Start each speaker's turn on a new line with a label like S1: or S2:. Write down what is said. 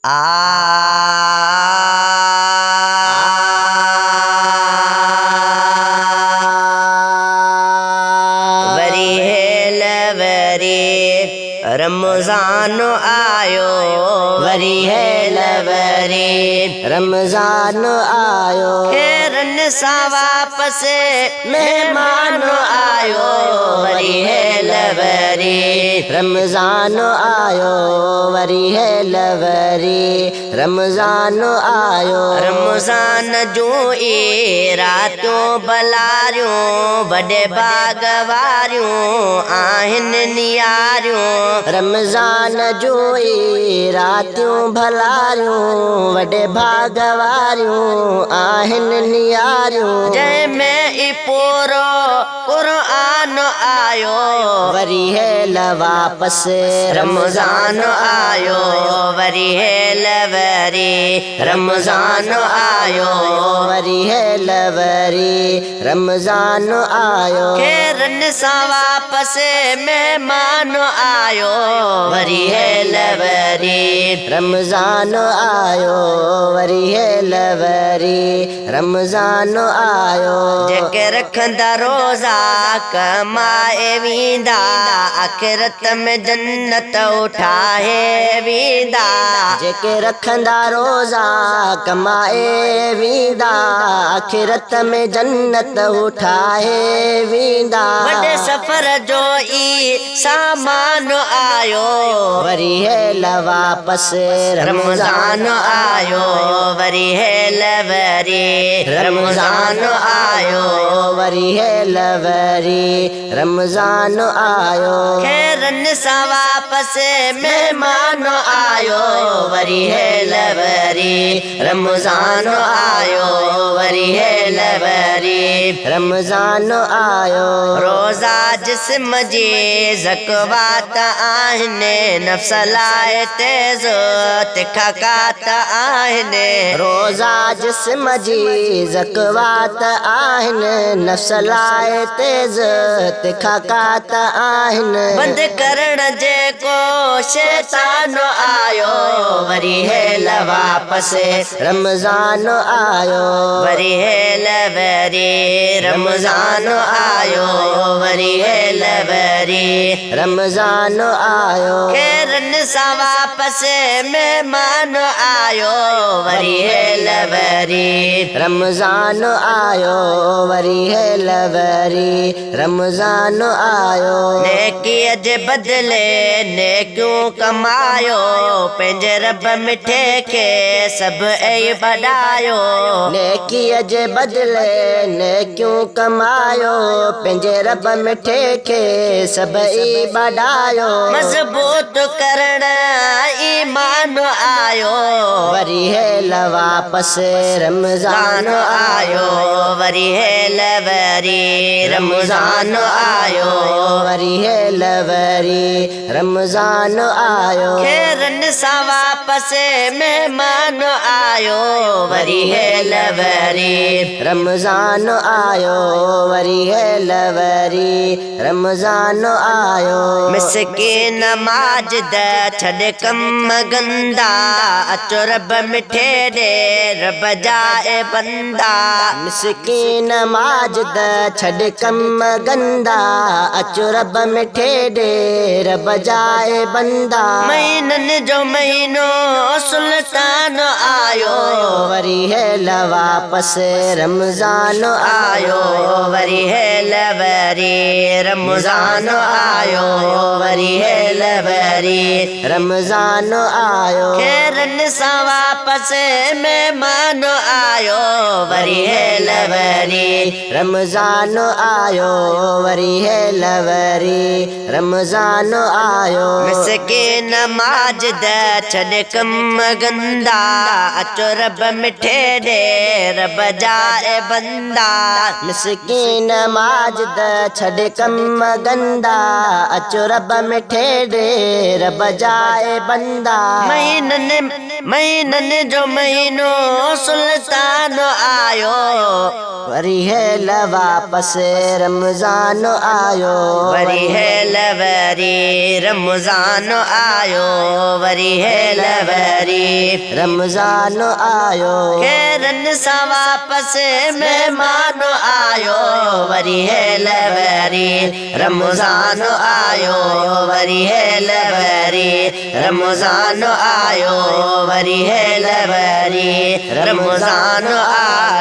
S1: वरी हेल वरी रमज़ान आयो,
S2: वरी हेल वरी रमज़ान आयो,
S1: खेरन सा वापस
S2: मेहमान आयो, वरी हेल वरी रमज़ान आयो, वरी हेल वरी रमज़ान आयो।
S1: रमज़ान जूं ई रातियूं बलारियूं वॾे बाग वारियूं आहिनि नियारियूं।
S2: रमज़ान जूं ई रातियूं भलारियूं वॾे भाग वारियूं आहिनि नियारियूं।
S1: जंहिंमें ई पूरो क़ुरान आयो,
S2: वरी हेल वापस
S1: रमज़ान आयो, वरी हेल वरी रमज़ान आयो,
S2: वरी हेल वरी रमज़ान आयो।
S1: खेरन सा वापस मेहमान आयो, वरी हेल वरी
S2: रमज़ान आयो, वरी हेल वरी रमज़ान आयो।
S1: जेके रखंदा रोज़ा कमाए वींदा, आख़िरत में जन्नत उठाए वींदा।
S2: जेके रखंदा रोज़ा कमाए वींदा, आख़िरत में जन्नत उठाए वींदा।
S1: वॾे सफ़र जो ई सामान आयो,
S2: वरी हेल वापस
S1: रमज़ान आयो, वरी हेल वरी रमज़ान आयो,
S2: वरी हेल वरी रमज़ान आयो।
S1: खेरन सा वापस मेहमान आयो, वरी हेल वरी रमज़ान आयो, वरी हेल वरी
S2: रमज़ान आयो।
S1: रोज़ा जिस्म जी ज़कवात आहिनि, नफ़्स लाइ तेज़ तिखकात आहिनि।
S2: रोज़ा जिस्म जी ज़कवात आहिनि, नफ़्स लाइ तेज़ तिखकात आहिनि।
S1: बंदि करण जेको शैतान आयो, वरी हेल वापस
S2: रमज़ान आयो,
S1: वरी हेल वरी रमज़ान आयो, वरी हेल वरी
S2: रमज़ान आयो।
S1: खेरन सा वापस मेहमान आयो, वरी हेल वरी
S2: रमज़ान आयो, वरी हेल वरी रमज़ान आयो।
S1: नेकीअ जे बदिले नेकियूं कमायो, पंहिंजे रब मिठे खे सभु ऐं बॾायो।
S2: नेकीअ जे बदिले नेकियूं कमायो, पंहिंजे रब मिठे खे सभई बॾायो।
S1: मज़बूत करण ईमान आयो,
S2: वरी हेल वापस रमज़ान
S1: आयो, वरी हेल वरी रमज़ान आयो,
S2: वरी हेल वरी रमज़ान आयो।
S1: खेरन सा वापस मेहमान आयो, वरी हेल वरी
S2: रमज़ान आयो, वरी हेल वरी रमज़ान आयो।
S1: मिसकीन माजिद छॾे कम गंदा, अचो रब मिठे ॾे रब जाए बंदा।
S2: मिसकीन माजिद छॾ कम गंदा, अचो रब मिठे ॾे रब जाए बंदा।
S1: महीननि जो महीनो सुल्तान आयो,
S2: वरी हेल वापस रमज़ान
S1: आयो, वरी हेल वरी रमज़ान आयो, वरी हेल वरी
S2: रमज़ान आयो।
S1: खेरन सा वापस मेहमान आयो, वरी हेल वरी
S2: रमज़ान आयो, वरी हेल वरी रमज़ान आयो।
S1: मिसकीन माजिद छॾे कम गंदा, अचो रब मिठे ॾे रब जाए बंदा।
S2: मिसकीन माजिद छॾ कम गंदा, अचो रब मिठे ॾे रब जाए बंदा।
S1: महीननि जो महीनो सुल्तान आयो,
S2: वरी हेल वापस रमज़ान आयो,
S1: वरी हेल वरी रमज़ान आयो, वरी हेल लवरी
S2: रमजान आयो
S1: केरन सा वापस मेहमान आयो वरी है लवरी रमजान आयो वरी है लवरी रमजान आयो वरी है लवरी रमजान आयो